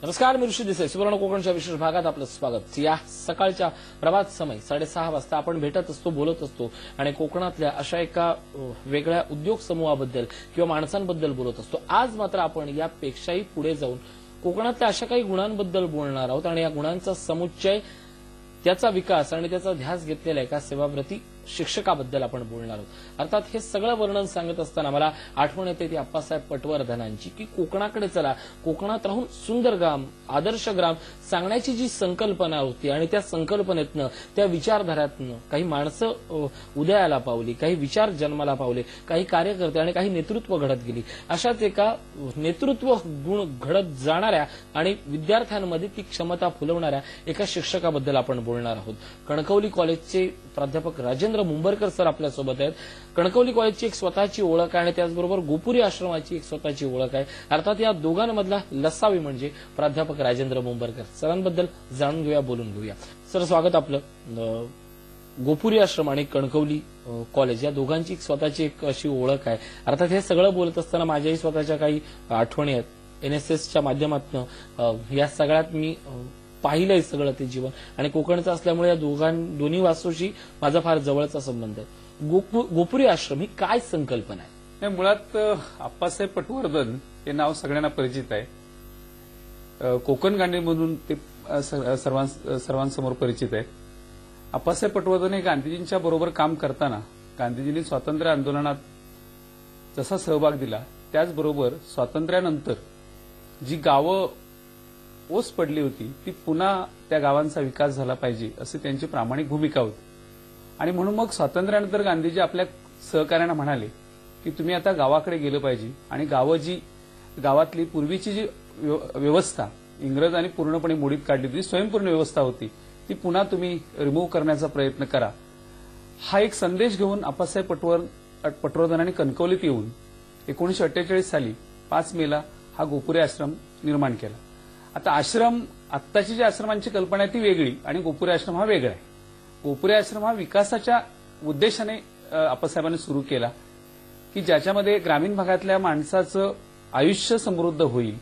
नमस्कार, मी ऋषी देसाई. सुवर्ण कोकणच्या विशेष भागात आपलं स्वागत. या सकाळच्या प्रभात समय 6:30 वाजता आपण भेटत असतो, बोलत असतो आणि कोकणातल्या अशा एका वेगळ्या उद्योग समूहाबद्दल किंवा माणसांबद्दल बोलत असतो. आज मात्र आपण यापेक्षाही पुढे जाऊन कोकणातल्या अशा काही गुणांबद्दल बोलणार आहोत आणि या गुणांचा समुच्चय, त्याचा विकास आणि त्याचा ध्यास घेतलेल्या एका सेवाव्रती शिक्षकाबद्दल आपण बोलणार आहोत. अर्थात हे सगळं वर्णन सांगत असताना मला आठवण येते ती आप्पासाहेब पटवर्धनांची, की कोकणाकडे चला, कोकणात राहून सुंदर ग्राम, आदर्श ग्राम सांगण्याची जी संकल्पना होती आणि त्या संकल्पनेतनं, त्या विचारधाऱ्यातनं काही माणसं उदयाला पावली, काही विचार जन्माला पावले, काही कार्यकर्ते आणि काही नेतृत्व घडत गेली. अशाच एका नेतृत्व गुण घडत जाणाऱ्या आणि विद्यार्थ्यांमध्ये ती क्षमता फुलवणाऱ्या एका शिक्षकाबद्दल आपण बोलणार आहोत. कणकवली कॉलेजचे प्राध्यापक राजेंद्र मुंबरकर सर आपल्यासोबत आहेत. कणकवली कॉलेजची एक स्वतःची ओळख आहे आणि त्याचबरोबर गोपुरी आश्रमाची एक स्वतःची ओळख आहे. अर्थात या दोघांमधला लसावी म्हणजे प्राध्यापक राजेंद्र मुंबरकर. सरांबद्दल जाणून घेऊया, बोलून घेऊया. सर, स्वागत आपलं. गोपुरी आश्रम आणि कणकवली कॉलेज या दोघांची एक स्वतःची एक अशी ओळख आहे. अर्थात हे सगळं बोलत असताना माझ्याही स्वतःच्या काही आठवणी आहेत. एनएसएसच्या माध्यमातून या सगळ्यात मी पाहिलंय सगळं ते जीवन आणि कोकणचं असल्यामुळे या दोन्ही वास्तूशी माझा फार जवळचा संबंध आहे. गोपुरी आश्रम ही काय संकल्पना आहे? मुळात आप्पासाहेब पटवर्धन हे नाव सगळ्यांना परिचित आहे. कोकण गांधी म्हणून ते सर्वांसमोर परिचित आहे. आप्पासाहेब पटवर्धन हे गांधीजींच्या बरोबर काम करताना गांधीजींनी स्वातंत्र्य आंदोलनात जसा सहभाग दिला, त्याचबरोबर स्वातंत्र्यानंतर जी गावं ओस पडली होती ती पुन्हा त्या गावांचा विकास झाला पाहिजे अशी त्यांची प्रामाणिक भूमिका होती. आणि म्हणून मग स्वातंत्र्यानंतर गांधीजी आपल्या सहकार्यांना म्हणाले की तुम्ही आता गावाकडे गेलं पाहिजे आणि गावातली पूर्वीची जी व्यवस्था इंग्रजांनी पूर्णपणे मोडीत काढली होती, स्वयंपूर्ण व्यवस्था होती, ती पुन्हा तुम्ही रिमूव्ह करण्याचा प्रयत्न करा. हा एक संदेश घेऊन आप्पासाहेब पटवर्धनांनी कणकवलीत येऊन 1948 साली 5 मेला हा गोपुरी आश्रम निर्माण केला. आता आश्रम, आत्ताची जी आश्रमांची कल्पना आहे ती वेगळी आणि गोपुरी आश्रम हा वेगळा आहे. गोपुरी आश्रम हा विकासाच्या उद्देशाने आप्पासाहेबांनी सुरू केला की ज्याच्यामध्ये ग्रामीण भागातल्या माणसाचं आयुष्य समृद्ध होईल,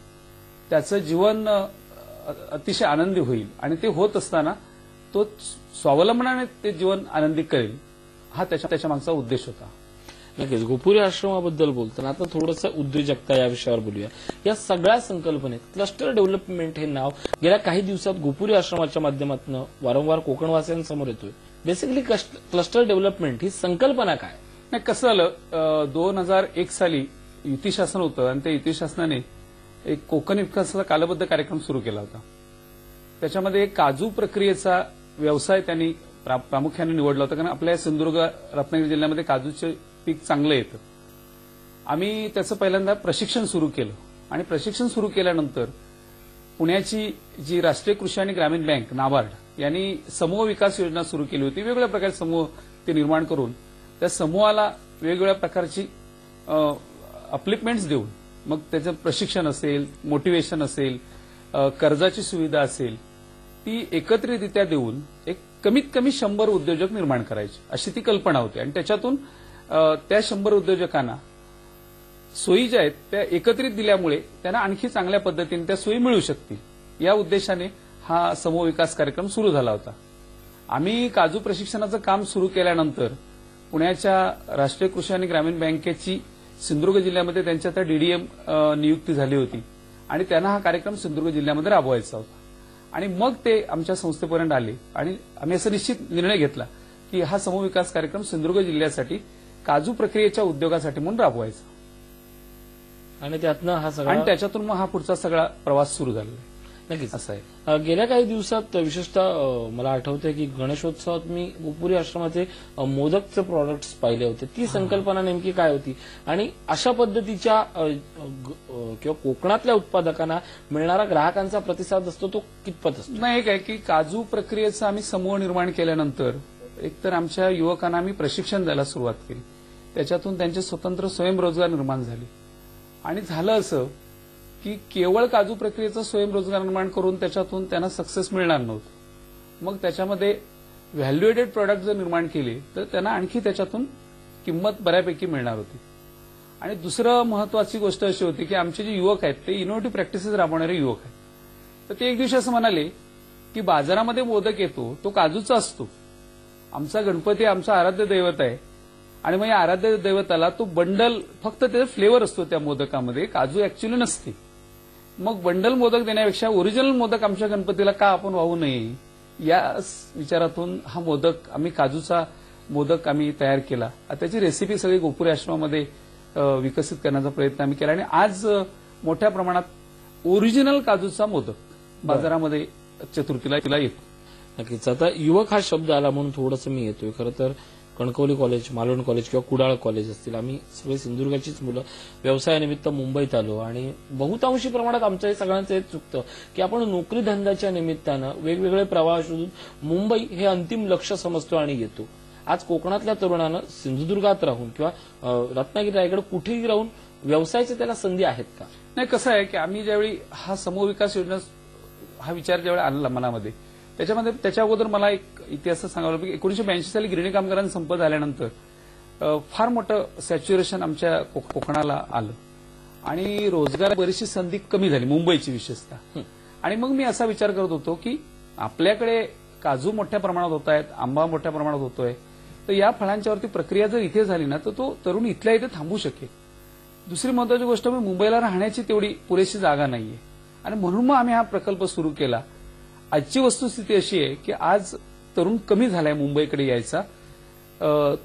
त्याचं जीवन अतिशय आनंदी होईल आणि ते होत असताना तो स्वावलंबनाने ते जीवन आनंदी करेल, हा त्याच्या मागचा उद्देश होता. नक्कीच. गोपुरी आश्रमाबद्दल बोलताना आता थोडंसं उद्योजकता या विषयावर बोलूया. या सगळ्या संकल्पनेत क्लस्टर डेव्हलपमेंट हे नाव गेल्या काही दिवसात गोपुरी आश्रमाच्या माध्यमातून वारंवार कोकणवासियांसमोर येतोय. बेसिकली क्लस्टर डेव्हलपमेंट ही संकल्पना काय? नाही, कसं झालं, 2001 साली युती शासन होतं आणि त्या युती शासनाने एक कोकण विकासाचा कालबद्ध कार्यक्रम सुरू केला होता. त्याच्यामध्ये काजू प्रक्रियेचा व्यवसाय त्यांनी प्रामुख्याने निवडला होता, कारण आपल्या सिंधुदुर्ग, रत्नागिरी जिल्ह्यामध्ये काजूचे पीक चांगलं येतं. आम्ही त्याचं पहिल्यांदा प्रशिक्षण सुरू केलं आणि प्रशिक्षण सुरू केल्यानंतर पुण्याची जी राष्ट्रीय कृषी आणि ग्रामीण बँक नाबार्ड यांनी समूह विकास योजना सुरू केली होती. वेगवेगळ्या प्रकारचे समूह ते निर्माण करून त्या समूहाला वेगवेगळ्या प्रकारची अपलिपमेंट्स देऊन, मग त्याचं प्रशिक्षण असेल, मोटिवेशन असेल, कर्जाची सुविधा असेल, ती एकत्रितरित्या देऊन एक कमीत कमी 100 उद्योजक निर्माण करायचे अशी ती कल्पना होती. आणि त्याच्यातून त्या 100 उद्योजकांना सोयी ज्या आहेत त्या एकत्रित दिल्यामुळे त्यांना आणखी चांगल्या पद्धतीने त्या सोयी मिळू शकतील, या उद्देशाने हा समूह विकास कार्यक्रम सुरू झाला होता. आम्ही काजू प्रशिक्षणाचं काम सुरू केल्यानंतर पुण्याच्या राष्ट्रीय कृषी आणि ग्रामीण बँकेची सिंधुदुर्ग जिल्ह्यामध्ये त्यांच्या त्या डीडीएम नियुक्ती झाली होती आणि त्यांना हा कार्यक्रम सिंधुदुर्ग जिल्ह्यामध्ये राबवायचा होता. आणि मग ते आमच्या संस्थेपर्यंत आले आणि आम्ही असा निश्चित निर्णय घेतला की हा समूह विकास कार्यक्रम सिंधुदुर्ग जिल्ह्यासाठी काजू प्रक्रियेच्या उद्योगासाठी म्हणून राबवायचा आणि त्यातनं हा सगळा, आणि त्याच्यातून मग हा पुढचा सगळा प्रवास सुरू झाला. नक्कीच असं आहे. गेल्या काही दिवसात विशेषतः मला आठवतंय की गणेशोत्सवात मी गोपुरी आश्रमाचे मोदकचे प्रॉडक्ट्स पाहिले होते. ती संकल्पना नेमकी काय होती आणि अशा पद्धतीच्या किंवा कोकणातल्या उत्पादकांना मिळणारा ग्राहकांचा प्रतिसाद असतो तो कितपत असतो? नाही, एक आहे की काजू प्रक्रियेचा आम्ही समूह निर्माण केल्यानंतर एकतर आमच्या युवकांना आम्ही प्रशिक्षण द्यायला सुरुवात केली, त्याच्यातून त्यांचे स्वतंत्र स्वयंरोजगार निर्माण झाले. आणि झालं असं की केवळ काजू प्रक्रियेचा स्वयंरोजगार निर्माण करून त्याच्यातून त्यांना सक्सेस मिळणार नव्हतं. मग त्याच्यामध्ये व्हॅल्यू एडेड प्रॉडक्ट जर निर्माण केले तर त्यांना आणखी त्याच्यातून किंमत बऱ्यापैकी मिळणार होती. आणि दुसरं महत्वाची गोष्ट अशी होती की आमचे जे युवक आहेत ते इनोव्हेटिव्ह प्रॅक्टिसेस राबवणारे युवक आहेत. तर ते एक दिवशी असं म्हणाले की बाजारामध्ये मोदक येतो तो काजूचा असतो, आमचा गणपती आमचा आराध्य दैवत आहे आणि मग या आराध्य दैवताला तो बंडल फक्त त्याचा फ्लेवर असतो त्या मोदकामध्ये, काजू ऍक्च्युअली नसते. मग बंडल मोदक देण्यापेक्षा ओरिजिनल मोदक आमच्या गणपतीला का आपण वाहू नये, या विचारातून हा मोदक आम्ही काजूचा मोदक आम्ही तयार केला. त्याची रेसिपी सगळी गोपुरी आश्रमामध्ये विकसित करण्याचा प्रयत्न आम्ही केला आणि आज मोठ्या प्रमाणात ओरिजिनल काजूचा मोदक बाजारामध्ये चतुर्थीला येतो. नक्कीच. आता युवक हा शब्द आला म्हणून थोडंसं मी येतोय. खरं तर कणकवली कॉलेज, मालवण कॉलेज किंवा कुडाळ कॉलेज असतील, आम्ही सगळे सिंधुदुर्गाचीच मुलं व्यवसायानिमित्त मुंबईत आलो आणि बहुतांशी प्रमाणात आमच्या हे सगळ्यांचं हेच चुकतं की आपण नोकरी धंद्याच्या निमित्तानं वेगवेगळे प्रवाह शोधून मुंबई हे अंतिम लक्ष्य समजतो आणि येतो. आज कोकणातल्या तरुणानं सिंधुदुर्गात राहून किंवा रत्नागिरी, रायगड कुठेही राहून व्यवसायाच्या त्याला संधी आहेत का? नाही, कसं आहे की आम्ही ज्यावेळी हा समूह विकास योजना हा विचार ज्यावेळी आणला मनामध्ये, त्याच्या अगोदर मला एक इतिहास सांगावा लागेल. 1982 साली गिरणी कामगारांचा संप झाल्यानंतर फार मोठं सॅच्युरेशन आमच्या कोकणाला आलं आणि रोजगार बरीचशी संधी कमी झाली, मुंबईची विशेषतः. आणि मग मी असा विचार करत होतो की आपल्याकडे काजू मोठ्या प्रमाणात होत आहेत, आंबा मोठ्या प्रमाणात होतोय, तर या फळांच्यावरती प्रक्रिया जर इथे झाली ना तर तो तरुण इथल्या इथे थांबू शकेल. दुसरी महत्वाची गोष्ट म्हणजे मुंबईला राहण्याची तेवढी पुरेशी जागा नाहीये आणि म्हणून मग आम्ही हा प्रकल्प सुरू केला. आजची वस्तुस्थिती अशी आहे की आज तरुण कमी झालाय मुंबईकडे यायचा,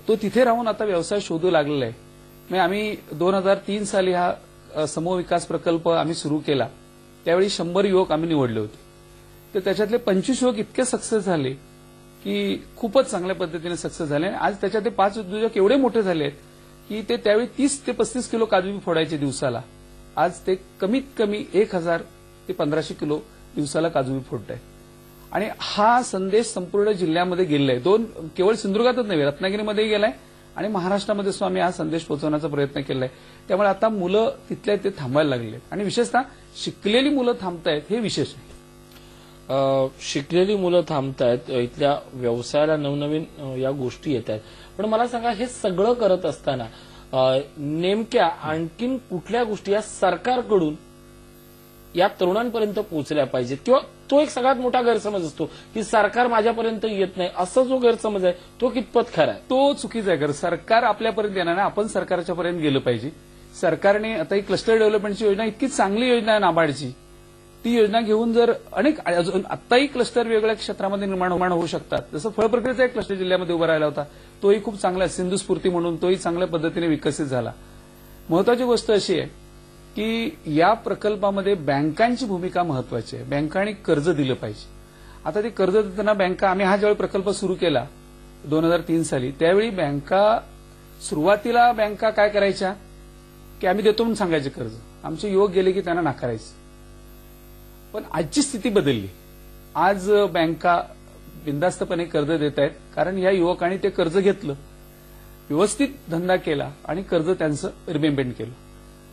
तो तिथे राहून आता व्यवसाय शोधू लागलेला आहे. म्हणजे आम्ही 2003 साली हा समूह विकास प्रकल्प आम्ही सुरू केला, त्यावेळी 100 युवक आम्ही निवडले होते. तर त्याच्यातले 25 युवक इतके सक्सेस झाले की खूपच चांगल्या पद्धतीने सक्सेस झाले आणि आज त्याच्यातले 5 उद्योजक एवढे मोठे झाले आहेत की ते त्यावेळी 30 ते 35 किलो काजू फोडायचे दिवसाला, आज ते कमीत कमी 1000 ते 1500 किलो दिवसाला काजू फोडत आहे. आणि हा संदेश संपूर्ण जिल्ह्यामध्ये गेलाय. केवळ सिंधुदुर्गातच नाही, रत्नागिरीमध्येही गेलाय आणि महाराष्ट्रामध्ये सुद्धा आम्ही हा संदेश पोहोचवण्याचा प्रयत्न केलाय. त्यामुळे आता मुलं तिथल्या ते थांबायला लागले आणि विशेषतः शिकलेली मुलं थांबतायत, हे विशेष आहे. शिकलेली मुलं थांबतायत, इथल्या व्यवसायाला नवनवीन या गोष्टी येत आहेत. पण मला सांगा, हे सगळं करत असताना नेमक्या आणखीन कुठल्या गोष्टी या सरकारकडून या तरुणांपर्यंत पोहोचल्या पाहिजेत, किंवा तो एक सगळ्यात मोठा गैरसमज असतो की सरकार माझ्यापर्यंत येत नाही, असा जो गैरसमज आहे तो कितपत खरा आहे? तो चुकीचा आहे. सरकार आपल्यापर्यंत येणार नाही, आपण सरकारच्या पर्यंत गेलं पाहिजे. सरकारने आता ही क्लस्टर डेव्हलपमेंटची योजना इतकी चांगली योजना आहे नाबार्डची, ती योजना घेऊन जर अनेक आत्ताही क्लस्टर वेगवेगळ्या क्षेत्रामध्ये निर्माण होऊ शकतात. जसं फळ प्रक्रियेचा एक क्लस्टर जिल्ह्यामध्ये उभा राहिला होता, तोही खूप चांगला आहे, सिंधू स्फूर्ती म्हणून तोही चांगल्या पद्धतीने विकसित झाला. महत्वाची गोष्ट अशी आहे की या प्रकल्पामध्ये बँकांची भूमिका महत्वाची आहे. बँकांनी कर्ज दिलं पाहिजे. आता ते कर्ज देताना बँका, आम्ही हा ज्यावेळी प्रकल्प सुरू केला 2003 साली, त्यावेळी सुरुवातीला बँका काय करायच्या की आम्ही देतो म्हणून सांगायचे कर्ज, आमचे युवक गेले की त्यांना नाकारायचे. पण आजची स्थिती बदलली. आज बँका बिनधास्तपणे कर्ज देत आहेत, कारण या युवकांनी ते कर्ज घेतलं, व्यवस्थित धंदा केला आणि कर्ज त्यांचं रिपेमेंट केलं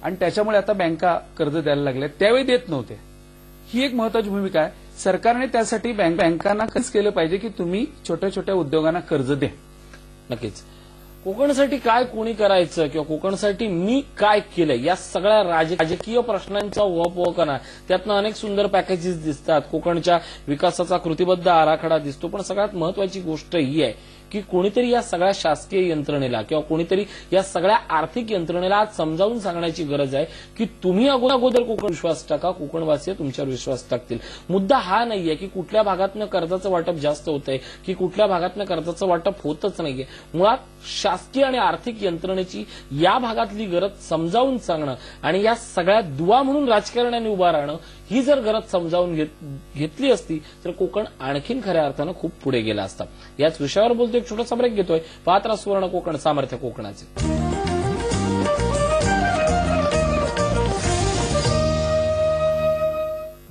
आणि त्याच्यामुळे आता बँका कर्ज द्यायला लागल्या, त्यावेळी देत नव्हत्या. ही एक महत्वाची भूमिका आहे. सरकारने त्यासाठी बँकांना कसं केलं पाहिजे की तुम्ही छोट्या छोट्या उद्योगांना कर्ज द्या. नक्कीच. कोकणसाठी काय कोणी करायचं किंवा कोकणसाठी मी काय केलंय, या सगळ्या राजकीय प्रश्नांचा उहापोह करा. त्यातनं अनेक सुंदर पॅकेजेस दिसतात, कोकणच्या विकासाचा कृतीबद्ध आराखडा दिसतो. पण सगळ्यात महत्वाची गोष्ट ही आहे की कोणीतरी या सगळ्या शासकीय यंत्रणेला किंवा कोणीतरी या सगळ्या आर्थिक यंत्रणेला आज समजावून सांगण्याची गरज आहे की तुम्ही अगोदर कोकण विश्वास टाका, कोकणवासीय तुमच्यावर विश्वास टाकतील. मुद्दा हा नाहीये की कुठल्या भागातनं कर्जाचं वाटप जास्त होतंय की कुठल्या भागातनं कर्जाचं वाटप होतच नाहीये. मुळात शासकीय आणि आर्थिक यंत्रणेची या भागातली गरज समजावून सांगणं आणि या सगळ्या दुवा म्हणून राजकारण्याने उभा राहणं, ही जर गरज समजावून घेतली असती तर कोकण आणखीन खऱ्या अर्थानं खूप पुढे गेला असता. याच विषयावर बोलतोय, एक छोटासा ब्रेक घेतोय. पाहत राहा सुवर्ण कोकण, सामर्थ्य कोकणाचे.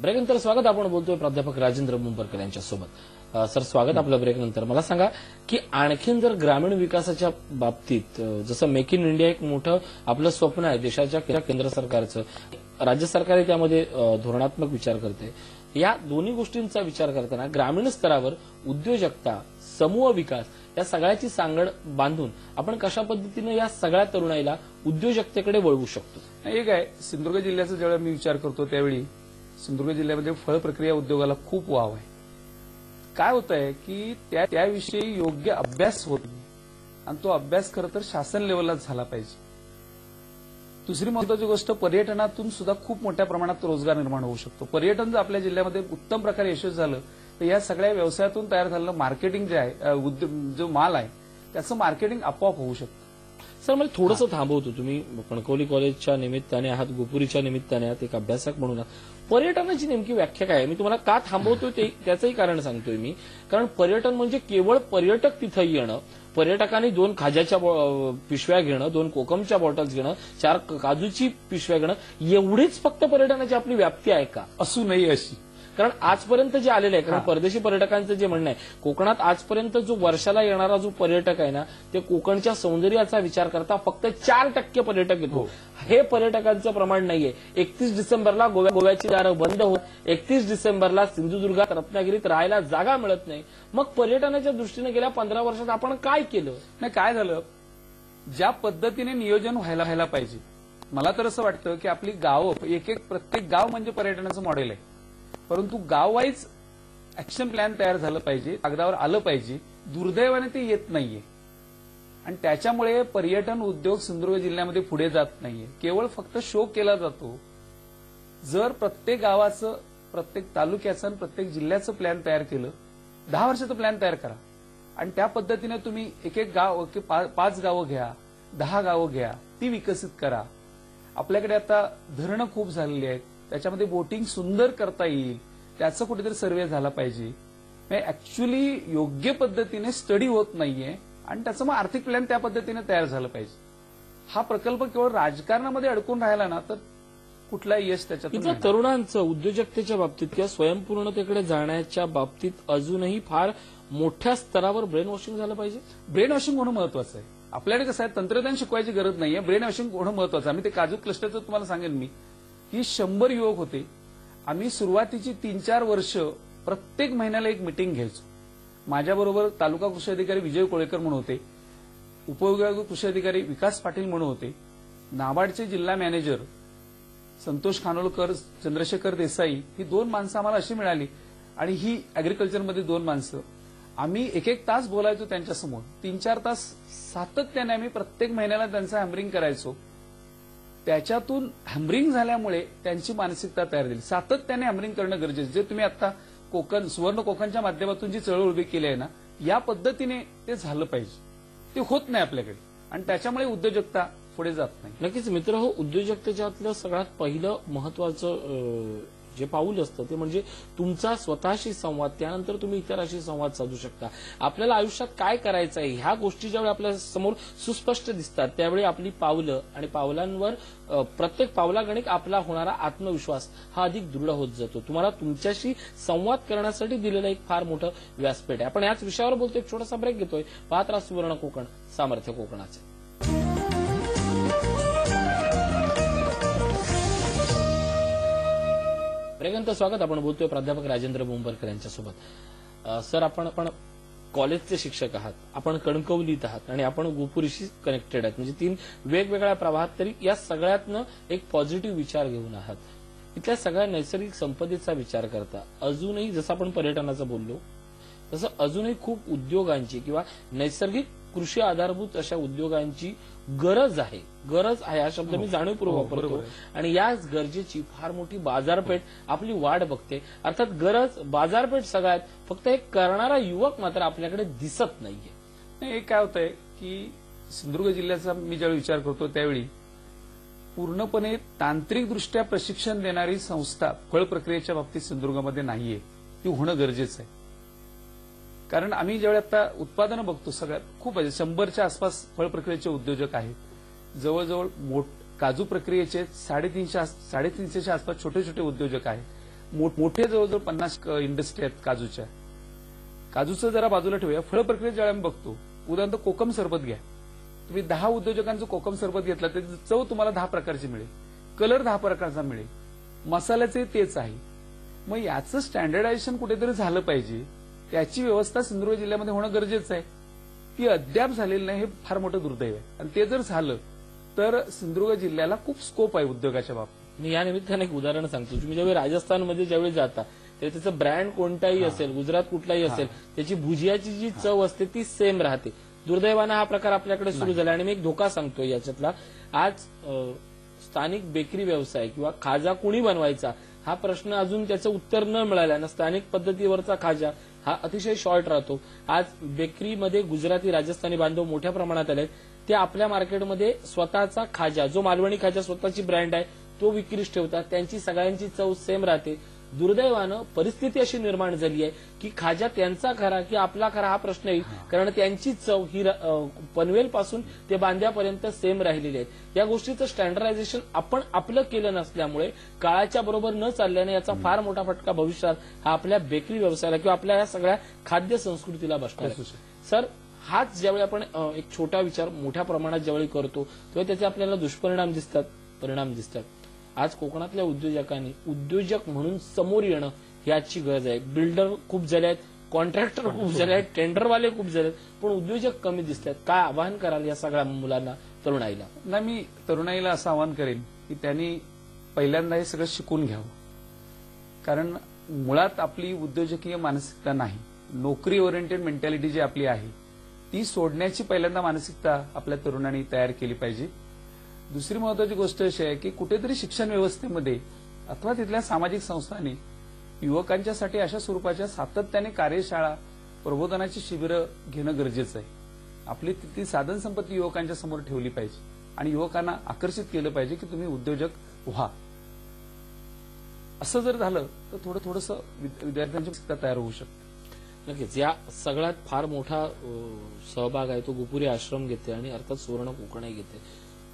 ब्रेक नंतर स्वागत. आपण बोलतोय प्राध्यापक राजेंद्र मुंबरकर यांच्यासोबत. सर, स्वागत आपलं ब्रेक नंतर. मला सांगा की आणखीन जर ग्रामीण विकासाच्या बाबतीत, जसं मेक इन इंडिया एक मोठं आपलं स्वप्न आहे देशाच्या केंद्र सरकारचं, राज्य सरकारही त्यामध्ये धोरणात्मक विचार करते, या दोन्ही गोष्टींचा विचार करताना ग्रामीण स्तरावर उद्योजकता, समूह विकास या सगळ्याची सांगड बांधून आपण कशा पद्धतीने या सगळ्या तरुणाईला उद्योजकतेकडे वळवू शकतो? एक आहे, सिंधुदुर्ग जिल्ह्याचा ज्यावेळी मी विचार करतो त्यावेळी सिंधुदुर्ग जिल्ह्यामध्ये फळ प्रक्रिया उद्योगाला खूप वाव आहे. काय होत आहे की त्याविषयी योग्य अभ्यास होत नाही आणि तो अभ्यास खरं तर शासन लेवललाच झाला पाहिजे. दुसरी महत्वाची गोष्ट, पर्यटनातून सुद्धा खूप मोठ्या प्रमाणात रोजगार निर्माण होऊ शकतो. पर्यटन जर आपल्या जिल्ह्यामध्ये उत्तम प्रकारे यशस्वी झालं तर या सगळ्या व्यवसायातून तयार झालेलं मार्केटिंग जे आहे, जो माल आहे त्याचं मार्केटिंग आपोआप होऊ शकतं. सर मला थोडंसं थांबवतो. तुम्ही कणकवली कॉलेजच्या निमित्ताने आहात, गोपुरीच्या निमित्ताने आहात, एक अभ्यासक म्हणून आहात. पर्यटनाची नेमकी व्याख्या काय आहे? मी तुम्हाला का थांबवतोय त्याचंही कारण सांगतोय मी. कारण पर्यटन म्हणजे केवळ पर्यटक तिथं येणं, पर्यटकांनी 2 खाज्याच्या पिशव्या घेणं, 2 कोकमच्या बॉटल्स घेणं, 4 काजूची पिशव्या घेणं, एवढीच फक्त पर्यटनाची आपली व्याप्ती आहे का? असू नये अशी. कारण आजपर्यंत जे आलेलं आहे, कारण परदेशी पर्यटकांचं जे म्हणणं आहे, कोकणात आजपर्यंत जो वर्षाला येणारा जो पर्यटक आहे ना, ते कोकणच्या सौंदर्याचा विचार करता फक्त 4% पर्यटक येतो. हे पर्यटकांचं प्रमाण नाहीये. 31 डिसेंबरला गोव्याची दारं बंद होत, 31 डिसेंबरला सिंधुदुर्गात, रत्नागिरीत राहायला जागा मिळत नाही. मग पर्यटनाच्या दृष्टीने गेल्या 15 वर्षात आपण काय केलं? नाही, काय झालं, ज्या पद्धतीने नियोजन व्हायला पाहिजे, मला तर असं वाटतं की आपली गावं, प्रत्येक गाव म्हणजे पर्यटनाचं मॉडेल आहे. परंतु गाववाईज ऍक्शन प्लॅन तयार झालं पाहिजे, कागदावर आलं पाहिजे. दुर्दैवाने ते येत नाहीये आणि त्याच्यामुळे पर्यटन उद्योग सिंधुदुर्ग जिल्ह्यामध्ये पुढे जात नाहीये. केवळ फक्त शो केला जातो. जर प्रत्येक गावाचं, प्रत्येक तालुक्याचं आणि प्रत्येक जिल्ह्याचं प्लॅन तयार केलं, 10 वर्षाचं प्लॅन तयार करा आणि त्या पद्धतीने तुम्ही एक गाव, 5 गावं घ्या, 10 गावं घ्या, ती विकसित करा. आपल्याकडे आता धरणं खूप झालेली आहेत, त्याच्यामध्ये बोटिंग सुंदर करता येईल, त्याचा कुठेतरी सर्व्हे झाला पाहिजे. ऍक्च्युअली योग्य पद्धतीने स्टडी होत नाहीये आणि त्याचं मग आर्थिक प्लॅन त्या पद्धतीने तयार झालं पाहिजे. हा प्रकल्प केवळ राजकारणामध्ये अडकून राहिला ना तर कुठलाही यश त्याच्यातून इथल्या तरुणांचं उद्योजकतेच्या बाबतीत किंवा स्वयंपूर्णतेकडे जाण्याच्या बाबतीत अजूनही फार मोठ्या स्तरावर ब्रेन वॉशिंग झालं पाहिजे. ब्रेन वॉशिंग होणं महत्वाचं आहे. आपल्याकडे कसं आहे, तंत्रज्ञान शिकवायची गरज नाहीये, ब्रेन वॉशिंग होणं महत्वाचं आहे. आम्ही ते काजू क्लस्टरचं तुम्हाला सांगेन मी की 100 युवक होते. आम्ही सुरुवातीची 3-4 वर्ष प्रत्येक महिन्याला एक मिटिंग घ्यायचो. माझ्याबरोबर तालुका कृषी अधिकारी विजय कोळेकर म्हणून होते, उपविभागीय कृषी अधिकारी विकास पाटील म्हणून होते, नाबार्डचे जिल्हा मॅनेजर संतोष खानोलकर, चंद्रशेखर देसाई, ही 2 माणसं आम्हाला अशी मिळाली आणि ही अॅग्रिकल्चरमध्ये 2 माणसं. आम्ही 1-1 तास बोलायचो त्यांच्यासमोर, 3-4 तास सातत्याने आम्ही प्रत्येक महिन्याला त्यांचं हॅमरिंग करायचो. त्याच्यातून हॅमरिंग झाल्यामुळे त्यांची मानसिकता तयार झाली. सातत्याने हॅमरिंग करणं गरजेचं. जे तुम्ही आता सुवर्ण कोकणच्या माध्यमातून जी चळवळ उभी केली आहे ना, या पद्धतीने ते झालं पाहिजे. ते होत नाही आपल्याकडे आणि त्याच्यामुळे उद्योजकता पुढे जात नाही. नक्कीच मित्र हो, उद्योजकतेच्यातलं सगळ्यात पहिलं महत्वाचं जे पाऊल असतं ते म्हणजे तुमचा स्वतःशी संवाद. त्यानंतर तुम्ही इतरांशी संवाद साधू शकता. आपल्याला आयुष्यात काय करायचं आहे ह्या गोष्टी ज्यावेळी आपल्या समोर सुस्पष्ट दिसतात त्यावेळी आपली पावलं आणि पावलांवर प्रत्येक पावलागणिक आपला होणारा आत्मविश्वास हा अधिक दृढ होत जातो. तुम्हाला तुमच्याशी संवाद करण्यासाठी दिलेलं एक फार मोठं व्यासपीठ आहे. आपण याच विषयावर बोलतोय, एक छोटासा ब्रेक घेतोय. पाहत राहा सुवर्ण कोकण, सामर्थ्य कोकणाचे. ब्रेकनंतर स्वागत. आपण बोलतोय प्राध्यापक राजेंद्र बोंबलकर यांच्यासोबत. सर, आपण कॉलेजचे शिक्षक आहात, आपण कणकवलीत आहात आणि आपण गोपुरीशी कनेक्टेड आहात. म्हणजे 3 वेगवेगळ्या प्रवाहात, तरी या सगळ्यातनं एक पॉझिटिव्ह विचार घेऊन आहात. इथल्या सगळ्या नैसर्गिक संपदेचा विचार करता अजूनही, जसं आपण पर्यटनाचं बोललो तसं अजूनही खूप उद्योगांची किंवा नैसर्गिक कृषी आधारभूत अशा उद्योगांची गरज आहे. हा शब्द मी जाणीवपूर्वक वापरतो आणि याच गरजेची फार मोठी बाजारपेठ आपली वाट बघते. अर्थात गरज, बाजारपेठ सगळ्यात, फक्त एक करणारा युवक मात्र आपल्याकडे दिसत नाहीये. एक काय होतंय की सिंधुदुर्ग जिल्ह्याचा मी ज्यावेळी विचार करतो त्यावेळी पूर्णपणे तांत्रिकदृष्ट्या प्रशिक्षण देणारी संस्था फळ प्रक्रियेच्या बाबतीत सिंधुदुर्गामध्ये नाहीये. ती होणं गरजेचं आहे. कारण आम्ही ज्यावेळी आता उत्पादनं बघतो, सगळ्यात खूप 100च्या आसपास फळ प्रक्रियेचे उद्योजक आहेत. जवळजवळ काजू प्रक्रियेचे 350च्या आसपास छोटे छोटे उद्योजक आहेत. मोठे जवळजवळ 50 इंडस्ट्री आहेत काजूच्या. काजूचं जरा बाजूला ठेवूया. फळ प्रक्रियेत ज्यावेळी आम्ही बघतो, उदाहरण कोकम सरबत घ्या. तुम्ही 10 उद्योजकांचं कोकम सरबत घेतलं त्याची चव तुम्हाला 10 प्रकारची मिळेल, कलर 10 प्रकारचा मिळेल, मसाल्याचे तेच आहे. मग याचं स्टँडर्डायझेशन कुठेतरी झालं पाहिजे. त्याची व्यवस्था सिंधुदुर्ग जिल्ह्यामध्ये होणं गरजेचं आहे. ती अद्याप झालेली नाही, हे फार मोठं दुर्दैव आहे. आणि ते जर झालं तर सिंधुदुर्ग जिल्ह्याला खूप स्कोप आहे उद्योगाच्या बाबतीत. मी या निमित्ताने एक उदाहरण सांगतो. तुम्ही ज्यावेळी राजस्थानमध्ये ज्यावेळी जाता तेव्हा त्याचं ब्रँड कोणताही असेल, गुजरात कुठलाही असेल, त्याची भुजियाची जी चव असते ती सेम राहते. दुर्दैवानं हा प्रकार आपल्याकडे सुरू झाला. आणि मी एक धोका सांगतो याच्यातला. आज स्थानिक बेकरी व्यवसाय किंवा खाजा कुणी बनवायचा हा प्रश्न अजून त्याचं उत्तर न मिळाल्यानं स्थानिक पद्धतीवरचा खाजा हा अतिशय शॉर्ट राहतो. आज बेकरीमध्ये गुजराती, राजस्थानी बांधव मोठ्या प्रमाणात आले. ते आपल्या मार्केटमध्ये स्वतःचा खाजा, जो मालवणी खाजा स्वतःची ब्रँड आहे, तो विक्रीस ठेवतात. त्यांची सगळ्यांची चव सेम राहते. दुर्दैवानं परिस्थिती अशी निर्माण झाली आहे की खाजा त्यांचा खरा की आपला खरा हा प्रश्न येईल. कारण त्यांची चव ही पनवेलपासून ते बांद्यापर्यंत सेम राहिलेली आहे. या गोष्टीचं स्टँडर्डायझेशन आपण आपलं केलं नसल्यामुळे, काळाच्या बरोबर न चालल्याने याचा फार मोठा फटका भविष्यात हा आपल्या बेकरी व्यवसायाला किंवा आपल्या या सगळ्या खाद्य संस्कृतीला बसणार आहे. सर, हाच ज्यावेळी आपण एक छोटा विचार मोठ्या प्रमाणात ज्यावेळी करतो तेव्हा त्याचे आपल्याला दुष्परिणाम दिसतात, परिणाम दिसतात. आज कोकणातल्या उद्योजकांनी उद्योजक म्हणून समोर येणं ही आजची गरज आहे. बिल्डर खूप झाले आहेत, कॉन्ट्रॅक्टर खूप झाले आहेत, टेंडरवाले खूप झाले आहेत, पण उद्योजक कमी दिसत आहेत. काय आवाहन कराल या सगळ्या मुलांना, तरुणाईला? नाही, मी तरुणाईला असं आवाहन करेन की त्यांनी पहिल्यांदा हे सगळं शिकून घ्यावं. कारण मुळात आपली उद्योजकीय मानसिकता नाही, नोकरी ओरिएंटेड मेंटॅलिटी जी आपली आहे ती सोडण्याची पहिल्यांदा मानसिकता आपल्या तरुणांनी तयार केली पाहिजे. दुसरी महत्वाची गोष्ट अशी आहे की कुठेतरी शिक्षण व्यवस्थेमध्ये अथवा तिथल्या सामाजिक संस्थांनी युवकांच्यासाठी अशा स्वरूपाच्या सातत्याने कार्यशाळा, प्रबोधनाची शिबिरं घेणं गरजेचं आहे. आपली तिथली साधन संपत्ती युवकांच्या समोर ठेवली पाहिजे आणि युवकांना आकर्षित केलं पाहिजे की तुम्ही उद्योजक व्हा. असं जर झालं तर थोडंसं विद्यार्थ्यांची मानसिकता तयार होऊ शकते. नक्कीच. या सगळ्यात फार मोठा सहभाग आहे तो गुपुरी आश्रम घेते आणि अर्थात सुवर्ण कोकणही घेते.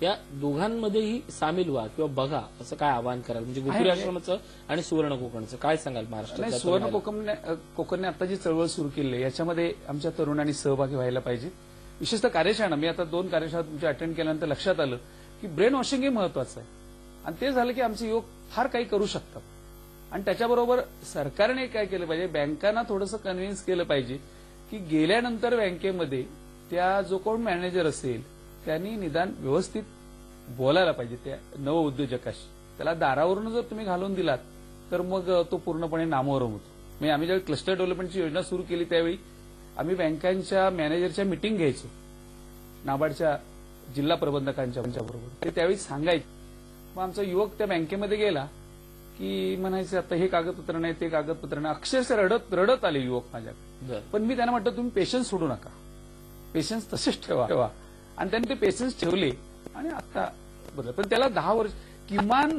या दोघांमध्येही सामील व्हा किंवा बघा, असं काय आवाहन कराल? म्हणजे गुपुरी आश्रमाचं आणि सुवर्ण कोकणचं काय सांगाल महाराष्ट्रात? सुवर्ण कोकणने आता जी चळवळ सुरू केली आहे याच्यामध्ये आमच्या तरुणांनी सहभागी व्हायला पाहिजे. विशेषतः कार्यशाळा, मी आता 2 कार्यशाळा तुमच्या अटेंड केल्यानंतर लक्षात आलं की ब्रेन वॉशिंग हे महत्वाचं आहे. आणि ते झालं की आमचे युवक फार काही करू शकतात. आणि त्याच्याबरोबर सरकारने काय केलं पाहिजे, बँकांना थोडंसं कन्व्हिन्स केलं पाहिजे की गेल्यानंतर बँकेमध्ये त्या जो कोण मॅनेजर असेल त्यांनी निदान व्यवस्थित बोलायला पाहिजे त्या नव उद्योजकाशी. त्याला दारावरून जर तुम्ही घालून दिलात तर मग तो पूर्णपणे नामोहरम होतो. म्हणजे आम्ही ज्यावेळी क्लस्टर डेव्हलपमेंटची योजना सुरू केली त्यावेळी आम्ही बँकांच्या मॅनेजरच्या मिटिंग घ्यायचो, नाबार्डच्या जिल्हा प्रबंधकांच्या बरोबर. ते त्यावेळी सांगायचे. मग आमचा युवक त्या बँकेमध्ये गेला की म्हणायचे आता हे कागदपत्र नाही, ते कागदपत्र नाही. अक्षरशः रडत आले युवक माझ्याकडे. पण मी त्यांना म्हटलं तुम्ही पेशन्स सोडू नका, पेशन्स तसेच ठेवा. आणि त्यांनी ते पेशन्स ठेवले आणि आता बरं. पण त्याला 10 वर्ष, किमान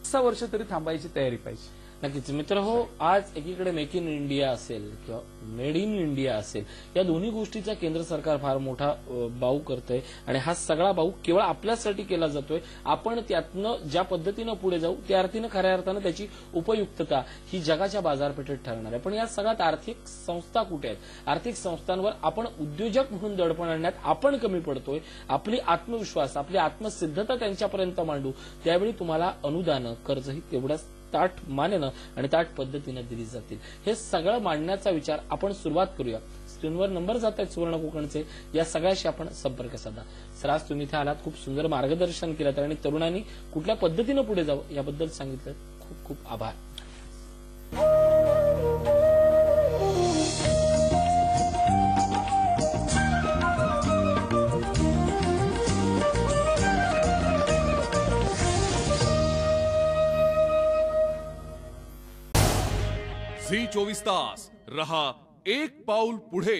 6 वर्ष तरी थांबायची तयारी पाहिजे. नक्कीच. मित्र हो, आज एकीकडे मेक इन इंडिया असेल किंवा मेड इन इंडिया असेल, या दोन्ही गोष्टीचा केंद्र सरकार फार मोठा बाऊ करतंय. आणि हा सगळा बाऊ केवळ आपल्यासाठी केला जातोय. आपण त्यातनं ज्या पद्धतीनं पुढे जाऊ त्या अर्थीनं खऱ्या अर्थानं त्याची उपयुक्तता ही जगाच्या बाजारपेठेत ठरणार आहे. पण या सगळ्यात आर्थिक संस्था कुठे आहेत? आर्थिक संस्थांवर आपण उद्योजक म्हणून दडपण आणण्यात आपण कमी पडतोय. आपली आत्मविश्वास, आपली आत्मसिद्धता त्यांच्यापर्यंत मांडू, त्यावेळी तुम्हाला अनुदानं, कर्जही तेवढ्याच ताट मानेनं आणि ताट पद्धतीनं दिली जातील. हे सगळं मांडण्याचा विचार आपण सुरुवात करूया. स्क्रीनवर नंबर जात आहेत सुवर्ण कोकणचे, या सगळ्याशी आपण संपर्क साधा. सर, आज तुम्ही इथे आलात, खूप सुंदर मार्गदर्शन केलं आणि तरुणांनी कुठल्या पद्धतीनं पुढे जावं याबद्दल सांगितलं. खूप खूप आभार. झी 24 तास रहा एक पाऊल पुढे.